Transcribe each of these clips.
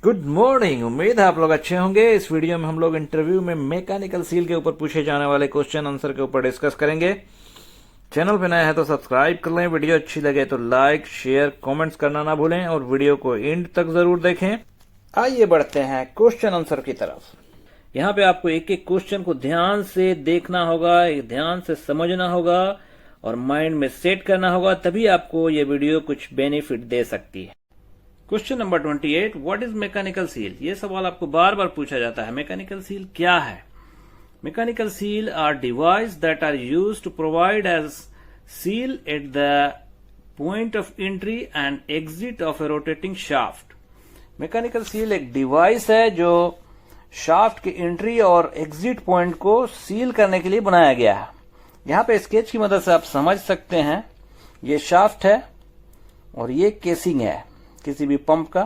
Good morning. उम्मीद है आप लोग अच्छे होंगे। इस वीडियो में हम लोग इंटरव्यू में मैकेनिकल सील के ऊपर पूछे जाने वाले क्वेश्चन आंसर के ऊपर डिस्कस करेंगे। चैनल पे नया है तो सब्सक्राइब कर लें, वीडियो अच्छी लगे तो लाइक शेयर कमेंट्स करना ना भूलें और वीडियो को एंड तक जरूर देखें। आइए बढ़ते हैं क्वेश्चन आंसर की तरफ। यहाँ पे आपको एक एक क्वेश्चन को ध्यान से देखना होगा, ध्यान से समझना होगा और माइंड में सेट करना होगा, तभी आपको ये वीडियो कुछ बेनिफिट दे सकती है। Question number 28, what is mechanical seal. ये सवाल आपको बार बार पूछा जाता है, मैकेनिकल सील क्या है। Mechanical seal are device that are used to provide as seal at the point of entry and exit of a rotating shaft. Mechanical seal एक device है जो शाफ्ट की एंट्री और एग्जिट पॉइंट को seal करने के लिए बनाया गया है। यहाँ पे स्केच की मदद से आप समझ सकते हैं, ये शाफ्ट है और ये केसिंग है किसी भी पंप का,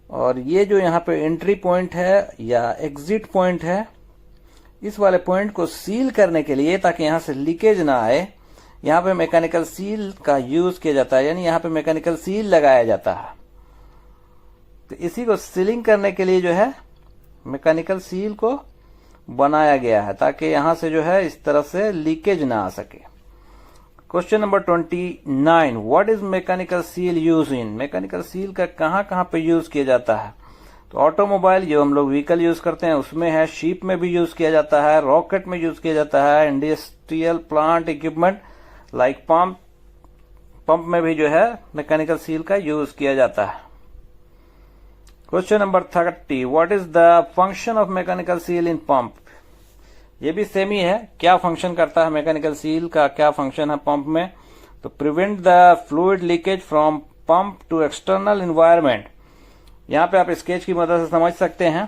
और ये जो यहाँ पे एंट्री पॉइंट है या एग्जिट पॉइंट है, इस वाले पॉइंट को सील करने के लिए, ताकि यहाँ से लीकेज ना आए, यहाँ पे मैकेनिकल सील का यूज किया जाता है, यानी यहाँ पे मैकेनिकल सील लगाया जाता है। तो इसी को सीलिंग करने के लिए जो है मैकेनिकल सील को बनाया गया है, ताकि यहाँ से जो है इस तरफ से लीकेज ना आ सके। Question number 29, what is mechanical seal use in. Mechanical seal का कहाँ कहाँ पे यूज किया जाता है। तो ऑटोमोबाइल जो हम लोग व्हीकल यूज करते हैं उसमें है, शिप में भी यूज किया जाता है, रॉकेट में यूज किया जाता है, industrial plant equipment like pump में भी जो है मैकेनिकल सील का यूज किया जाता है। Question number 30, what is the function of mechanical seal in pump. ये भी सेम ही है, क्या फंक्शन करता है मैकेनिकल सील का, क्या फंक्शन है पंप में। तो prevent the fluid leakage from pump to external environment. यहाँ पे आप स्केच की मदद से समझ सकते हैं,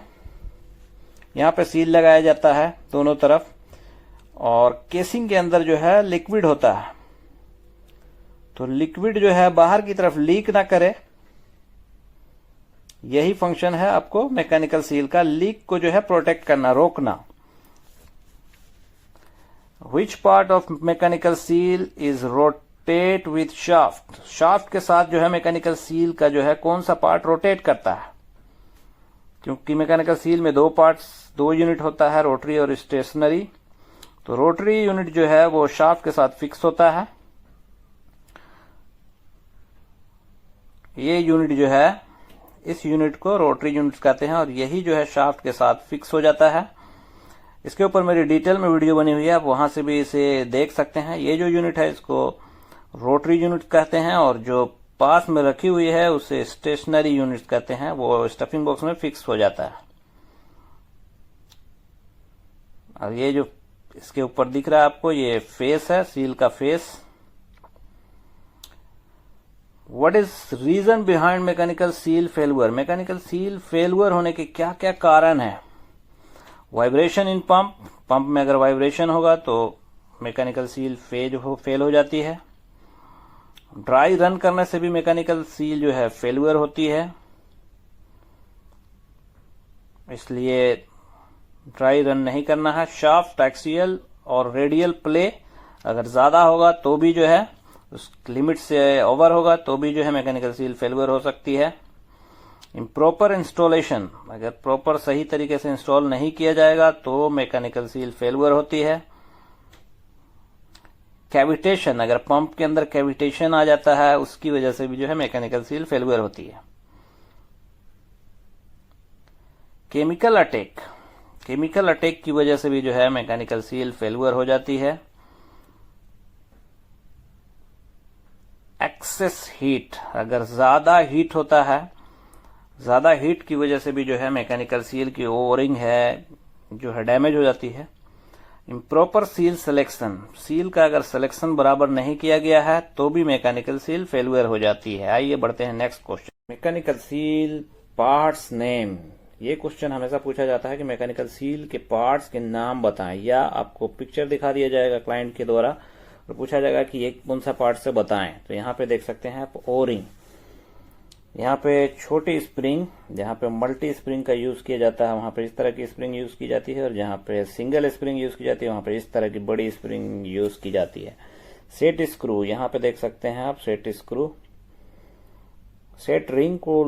यहाँ पे सील लगाया जाता है दोनों तरफ और केसिंग के अंदर जो है लिक्विड होता है, तो लिक्विड जो है बाहर की तरफ लीक ना करे, यही फंक्शन है आपको मैकेनिकल सील का, लीक को जो है प्रोटेक्ट करना, रोकना। Which part of mechanical seal is rotate with shaft? Shaft के साथ जो है मैकेनिकल सील का जो है कौन सा पार्ट रोटेट करता है, क्योंकि मैकेनिकल सील में दो यूनिट होता है, रोटरी और स्टेशनरी। तो रोटरी यूनिट जो है वो शाफ्ट के साथ फिक्स होता है, ये यूनिट जो है इस यूनिट को रोटरी यूनिट कहते हैं, और यही जो है शाफ्ट के साथ फिक्स हो जाता है। इसके ऊपर मेरी डिटेल में वीडियो बनी हुई है, आप वहां से भी इसे देख सकते हैं। ये जो यूनिट है इसको रोटरी यूनिट कहते हैं, और जो पास में रखी हुई है उसे स्टेशनरी यूनिट कहते हैं, वो स्टफिंग बॉक्स में फिक्स हो जाता है। और ये जो इसके ऊपर दिख रहा है आपको, ये फेस है, सील का face. What is reason behind mechanical seal failure. Mechanical seal failure होने के क्या क्या कारण है। वाइब्रेशन इन पंप में अगर वाइब्रेशन होगा तो मैकेनिकल सील फेल हो जाती है। ड्राई रन करने से भी मैकेनिकल सील जो है फेलुअर होती है, इसलिए ड्राई रन नहीं करना है। शाफ्ट एक्सियल और रेडियल प्ले अगर ज्यादा होगा तो भी जो है उस लिमिट से ओवर होगा तो भी जो है मैकेनिकल सील फेलुअर हो सकती है। इम्प्रॉपर इंस्टॉलेशन, अगर प्रॉपर सही तरीके से इंस्टॉल नहीं किया जाएगा तो मैकेनिकल सील फेलुअर होती है। कैविटेशन, अगर पंप के अंदर कैविटेशन आ जाता है उसकी वजह से भी जो है मैकेनिकल सील फेलुअर होती है। केमिकल अटैक की वजह से भी जो है मैकेनिकल सील फेलुअर हो जाती है। एक्सेस हीट, अगर ज्यादा हीट होता है, ज्यादा हीट की वजह से भी जो है मैकेनिकल सील की ओवरिंग है जो है डैमेज हो जाती है। इम्प्रॉपर सील सिलेक्शन, सील का अगर सिलेक्शन बराबर नहीं किया गया है तो भी मैकेनिकल सील फेलुअर हो जाती है। आइए बढ़ते हैं next question. Mechanical seal parts name. ये क्वेश्चन हमेशा पूछा जाता है कि मैकेनिकल सील के पार्ट्स के नाम बताएं, या आपको पिक्चर दिखा दिया जाएगा क्लाइंट के द्वारा और पूछा जाएगा कि ये कौन सा पार्ट से बताएं। तो यहाँ पे देख सकते हैं आप ओरिंग, यहाँ पे छोटी स्प्रिंग, जहाँ पे मल्टी स्प्रिंग का यूज किया जाता है वहां पे इस तरह की स्प्रिंग यूज की जाती है, और जहाँ पे सिंगल स्प्रिंग यूज की जाती है वहां पे इस तरह की बड़ी स्प्रिंग यूज की जाती है। सेट स्क्रू, यहाँ पे देख सकते हैं आप सेट स्क्रू। सेट रिंग को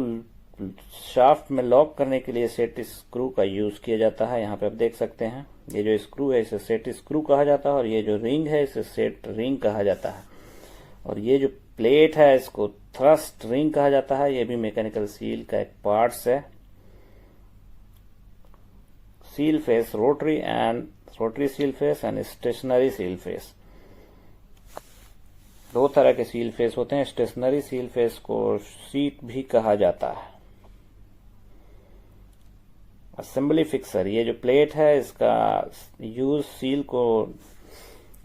शाफ्ट में लॉक करने के लिए सेट स्क्रू का यूज किया जाता है। यहाँ पे आप देख सकते हैं ये जो स्क्रू है इसे सेट स्क्रू कहा जाता है और ये जो रिंग है इसे सेट रिंग कहा जाता है। और ये जो प्लेट है इसको थ्रस्ट रिंग कहा जाता है। ये भी मैकेनिकल सील का एक पार्ट्स है। Seal face rotary seal face and stationary seal face, दो तरह के सील फेस होते हैं। स्टेशनरी सील फेस को सीट भी कहा जाता है। असेंबली फिक्सर, ये जो प्लेट है इसका यूज सील को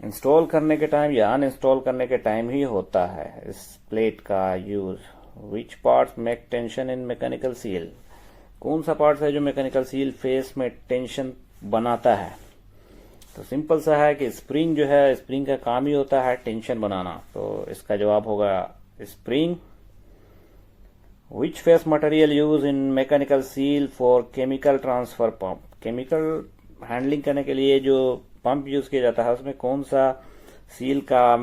इंस्टॉल करने के टाइम या अनइंस्टॉल करने के टाइम ही होता है। इस प्लेट का use. Which parts make tension in mechanical seal, कौन सा पार्ट है जो मैकेनिकल सील फेस में टेंशन बनाता है? तो सिंपल सा है कि स्प्रिंग जो है, स्प्रिंग का काम ही होता है टेंशन बनाना। तो इसका जवाब होगा spring. Which face material use in mechanical seal for chemical transfer pump, chemical handling करने के लिए जो पंप यूज किया जाता है उसमें कौन सा सील का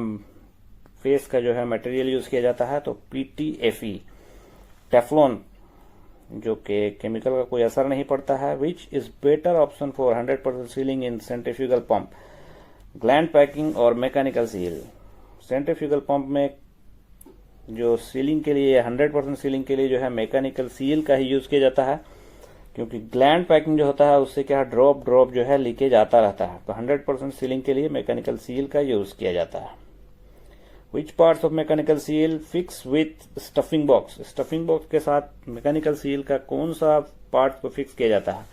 फेस का जो है मटेरियल यूज किया जाता है? तो PTFE, टेफ्लॉन, जो कि केमिकल का कोई असर नहीं पड़ता है। Which is better option for 100% ceiling in centrifugal pump, gland packing और मैकेनिकल सील। सेंट्रीफ्यूगल पंप में जो सीलिंग के लिए 100% सीलिंग के लिए जो है मैकेनिकल सील का ही यूज किया जाता है, क्योंकि ग्लैंड पैकिंग जो होता है उससे क्या ड्रॉप जो है लीकेज आता रहता है। तो 100% सीलिंग के लिए मैकेनिकल सील का यूज किया जाता है। Which parts of mechanical seal fix with stuffing box, stuffing box के साथ मैकेनिकल सील का कौन सा पार्ट को फिक्स किया जाता है?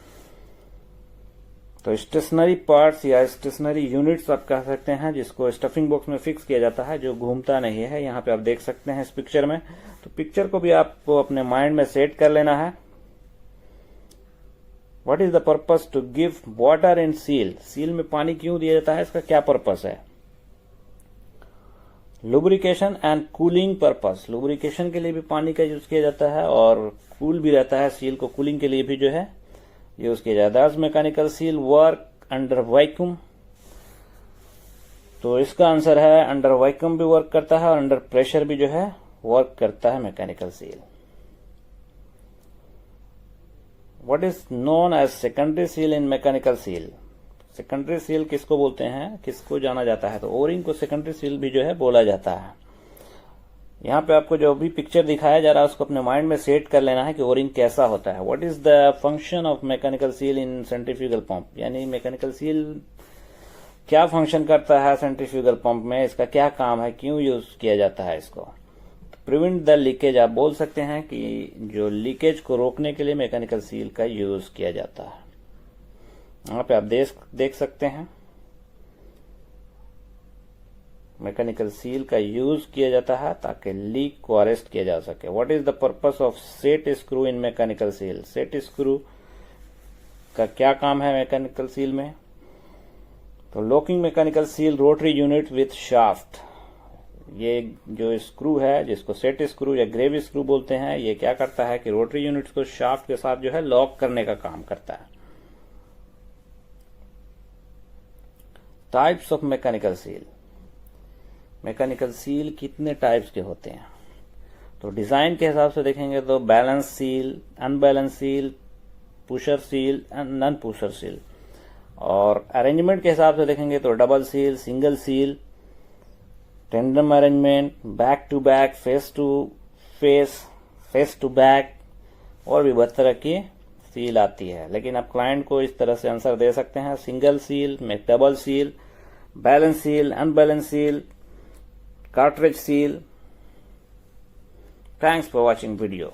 तो स्टेशनरी पार्ट्स या स्टेशनरी यूनिट्स आप कह सकते हैं, जिसको स्टफिंग बॉक्स में फिक्स किया जाता है, जो घूमता नहीं है। यहाँ पे आप देख सकते हैं इस पिक्चर में। तो पिक्चर को भी आपको अपने माइंड में सेट कर लेना है। What is the purpose to give water in seal, seal में पानी क्यों दिया जाता है, इसका क्या पर्पस है? Lubrication and cooling purpose, lubrication के लिए भी पानी का यूज किया जाता है और कूल भी रहता है, सील को कूलिंग के लिए भी जो है यूज किया जाता है। Mechanical seal work under vacuum, तो इसका आंसर है अंडर वैक्यूम भी वर्क करता है और अंडर प्रेशर भी जो है वर्क करता है mechanical seal. What is known as secondary seal in mechanical seal, secondary seal किसको बोलते हैं, किसको जाना जाता है? तो ओरिंग को सेकेंडरी सील भी जो है बोला जाता है। यहाँ पे आपको जो भी पिक्चर दिखाया जा रहा है उसको अपने माइंड में सेट कर लेना है कि ओरिंग कैसा होता है। What is the function of mechanical seal in centrifugal pump, यानी मैकेनिकल सील क्या फंक्शन करता है सेंट्रीफ्यूगल पंप में, इसका क्या काम है, क्यों यूज किया जाता है इसको? प्रिवेंट द लीकेज, आप बोल सकते हैं कि जो लीकेज को रोकने के लिए मैकेनिकल सील का यूज किया जाता है। यहाँ पे आप देख सकते हैं मैकेनिकल सील का यूज किया जाता है ताकि लीक को अरेस्ट किया जा सके। What is the purpose of set screw in mechanical seal, set screw का क्या काम है मैकेनिकल सील में? तो locking mechanical seal rotary unit with shaft, ये जो स्क्रू है जिसको सेट स्क्रू या ग्रेव स्क्रू बोलते हैं, ये क्या करता है कि रोटरी यूनिट्स को शाफ्ट के साथ जो है लॉक करने का काम करता है। Types of mechanical seal, mechanical seal कितने टाइप्स के होते हैं? तो डिजाइन के हिसाब से देखेंगे तो balance seal, unbalance seal, pusher seal and non pusher seal. और अरेंजमेंट के हिसाब से देखेंगे तो double seal, single seal, tandem arrangement, back to back, face to face, face to back, और भी बहुत तरह की सील आती है। लेकिन आप क्लाइंट को इस तरह से आंसर दे सकते हैं, single seal, double seal, balance seal, unbalance seal, cartridge seal. Thanks for watching video.